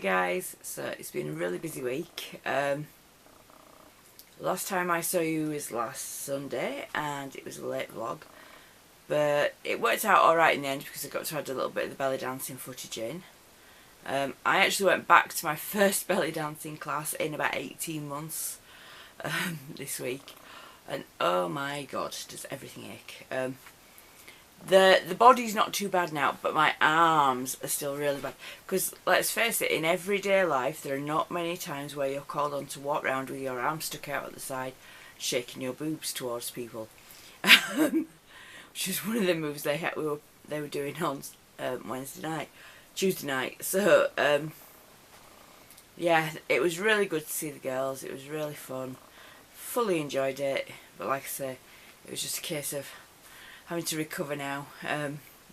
guys, so it's been a really busy week. Last time I saw you was last Sunday and it was a late vlog, but it worked out alright in the end because I got to add a little bit of the belly dancing footage in. I actually went back to my first belly dancing class in about 18 months this week, and oh my god, does everything ache. The body's not too bad now, but my arms are still really bad. Because, let's face it, in everyday life, there are not many times where you're called on to walk around with your arms stuck out at the side, shaking your boobs towards people. Which is one of the moves they were doing on Tuesday night. So, yeah, it was really good to see the girls. It was really fun. Fully enjoyed it. But like I say, it was just a case of having to recover now.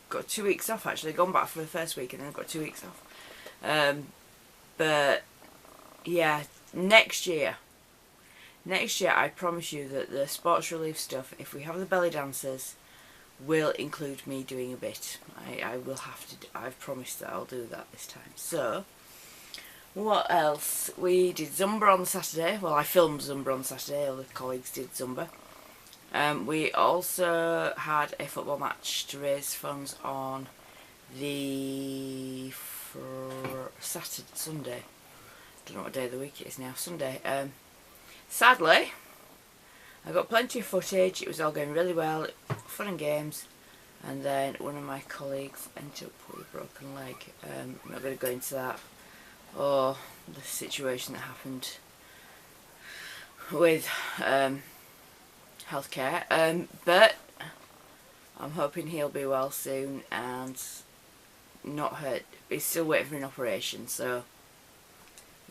Got 2 weeks off actually. Gone back for the first week and then I've got 2 weeks off. But yeah, next year I promise you that the sports relief stuff, if we have the belly dancers, will include me doing a bit. I will have to. I've promised that I'll do that this time. So, what else? We did Zumba on Saturday. Well, I filmed Zumba on Saturday. Other colleagues did Zumba. We also had a football match to raise funds on the Sunday. Don't know what day of the week it is now. Sunday. Sadly, I got plenty of footage. It was all going really well, fun and games. And then one of my colleagues ended up with a broken leg. I'm not going to go into that, or the situation that happened with healthcare, but I'm hoping he'll be well soon and not hurt. He's still waiting for an operation, so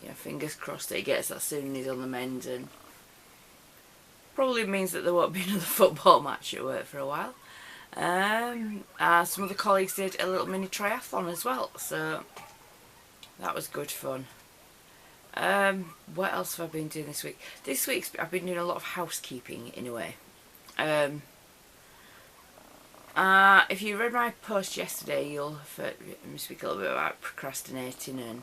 yeah, fingers crossed that he gets that soon and he's on the mend, and probably means that there won't be another football match at work for a while. Some other colleagues did a little mini triathlon as well, so that was good fun. What else have I been doing this week? This week I've been doing a lot of housekeeping in a way. If you read my post yesterday, you'll have heard me speak a little bit about procrastinating and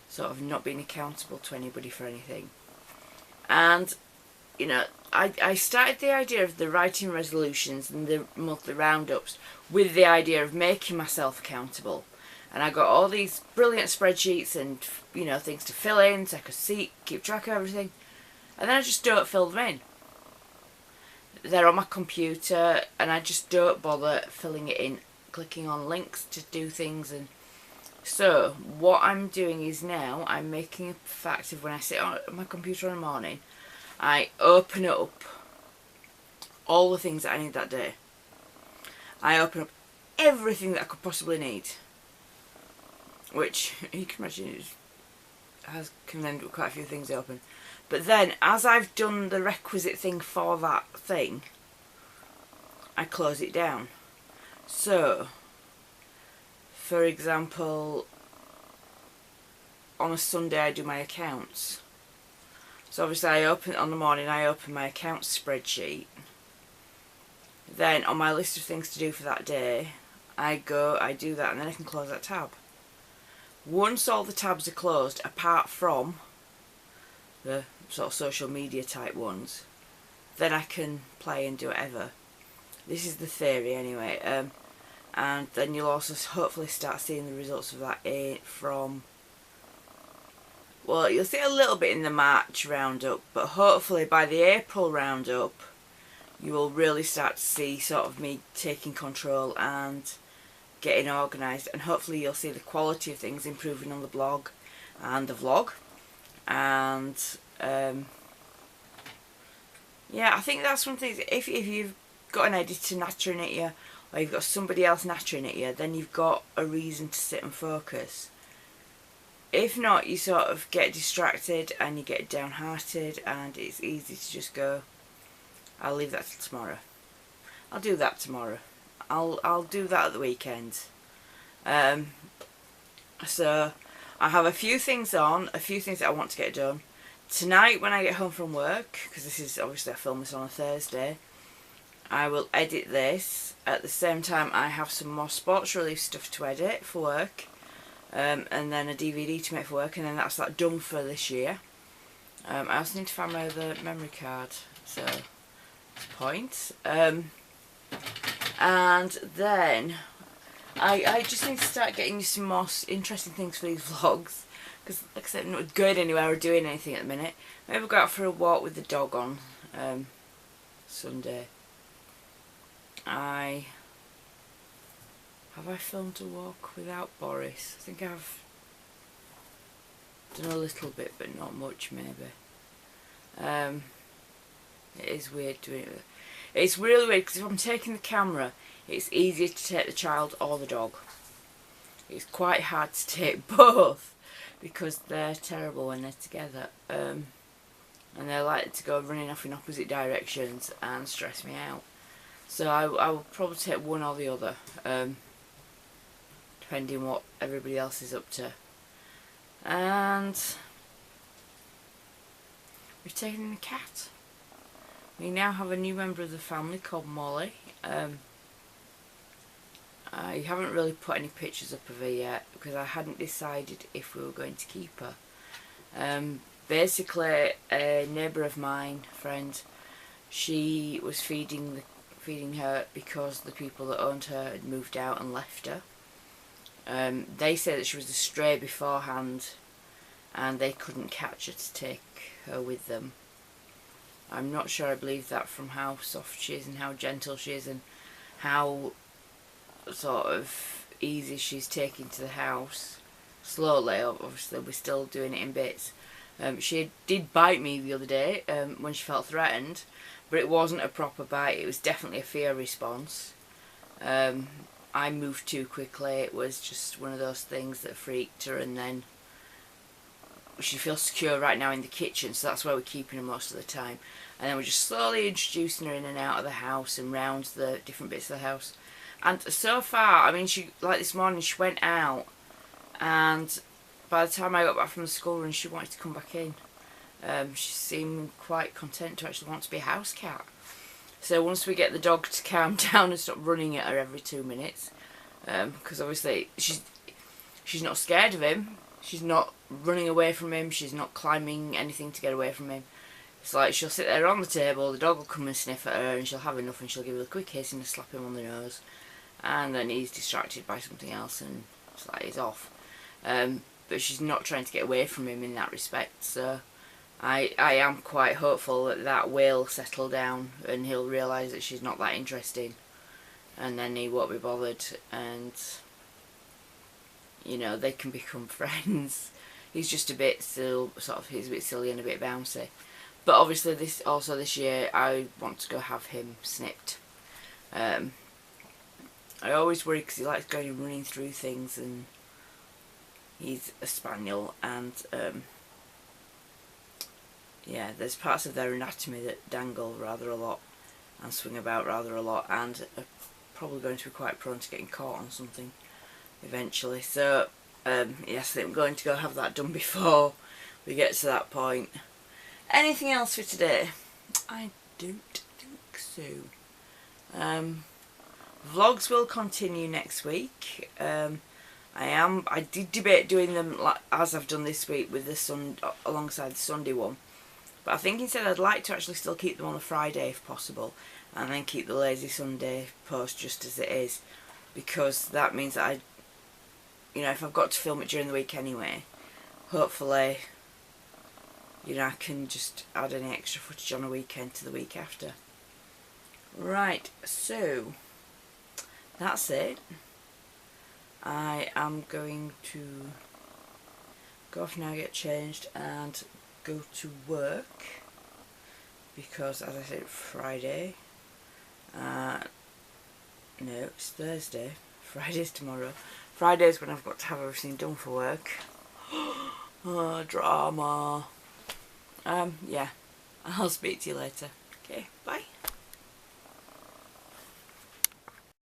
sort of not being accountable to anybody for anything. And, you know, I started the idea of the writing resolutions and the monthly roundups with the idea of making myself accountable. And I got all these brilliant spreadsheets and, you know, things to fill in so I could keep track of everything. And then I just don't fill them in. They're on my computer and I just don't bother filling it in, clicking on links to do things. And so what I'm doing is now I'm making a fact of when I sit on my computer in the morning, I open up all the things that I need that day. I open up everything that I could possibly need, which you can imagine can end with quite a few things open. But then, as I've done the requisite thing for that thing, I close it down. So, for example, on a Sunday I do my accounts. So obviously on the morning I open my accounts spreadsheet. Then on my list of things to do for that day, I do that, and then I can close that tab. Once all the tabs are closed, apart from the sort of social media type ones, then I can play and do whatever. This is the theory anyway. And then you'll also hopefully start seeing the results of that well, you'll see a little bit in the March roundup, but hopefully by the April roundup you will really start to see sort of me taking control and getting organised, and hopefully you'll see the quality of things improving on the blog and the vlog. And yeah, I think that's one thing. If you've got an editor nattering at you, or you've got somebody else nattering at you, then you've got a reason to sit and focus. If not, you sort of get distracted and you get downhearted, and it's easy to just go, I'll leave that till tomorrow. I'll do that tomorrow. I'll do that at the weekend. So I have a few things that I want to get done. Tonight when I get home from work, because this is obviously I film this on a Thursday, I will edit this. At the same time I have some more sports relief stuff to edit for work. and then a DVD to make for work, and then that's that done for this year. I also need to find my other memory card, so that's a point. And then I just need to start getting you some more interesting things for these vlogs, because like I said, I'm not going anywhere or doing anything at the minute. Maybe we'll go out for a walk with the dog on Sunday. Have I filmed a walk without Boris? I think I've done a little bit, but not much, maybe. It is weird doing it. It's really weird, because if I'm taking the camera, it's easier to take the child or the dog. It's quite hard to take both, because they're terrible when they're together. And they're likely to go running off in opposite directions and stress me out. So I will probably take one or the other, depending what everybody else is up to. And we've taken in a cat. We now have a new member of the family called Molly. I haven't really put any pictures up of her yet, because I hadn't decided if we were going to keep her. Basically, a neighbour of mine, friend, she was feeding her because the people that owned her had moved out and left her. They say that she was a stray beforehand, and they couldn't catch her to take her with them. I'm not sure I believe that, from how soft she is and how gentle she is and how sort of easy she's taking to the house. Slowly, obviously, we're still doing it in bits. She did bite me the other day when she felt threatened, but it wasn't a proper bite, it was definitely a fear response. I moved too quickly, it was just one of those things that freaked her, and then she feels secure right now in the kitchen, so that's where we're keeping her most of the time. And then we're just slowly introducing her in and out of the house and round the different bits of the house. And so far, I mean, like this morning, she went out, and by the time I got back from the school run, she wanted to come back in. She seemed quite content to actually want to be a house cat. So once we get the dog to calm down and stop running at her every 2 minutes, because obviously she's not scared of him, she's not running away from him, she's not climbing anything to get away from him. It's like she'll sit there on the table, the dog will come and sniff at her, and she'll have enough, and she'll give her a quick kiss and a slap him on the nose, and then he's distracted by something else, and it's like he's off. But she's not trying to get away from him in that respect, so I am quite hopeful that that will settle down and he'll realise that she's not that interesting, and then he won't be bothered, and you know, they can become friends. He's just a bit still, he's a bit silly and a bit bouncy. But obviously this year I want to go have him snipped. I always worry because he likes going and running through things, and he's a spaniel, and yeah, there's parts of their anatomy that dangle rather a lot and swing about rather a lot, and are probably going to be quite prone to getting caught on something eventually. So yes, I'm going to go have that done before we get to that point. Anything else for today? I don't think so. Vlogs will continue next week. I did debate doing them as I've done this week with the alongside the Sunday one, but I think instead I'd like to actually still keep them on a Friday if possible, and then keep the lazy Sunday post just as it is, because that means that you know, if I've got to film it during the week anyway, hopefully, you know, I can just add any extra footage on a weekend to the week after. Right, so that's it. I am going to go off now, get changed, and go to work, because as I said, Friday, no, it's Thursday, Friday's tomorrow. Friday's when I've got to have everything done for work. Oh, drama. Yeah, I'll speak to you later. Okay, bye.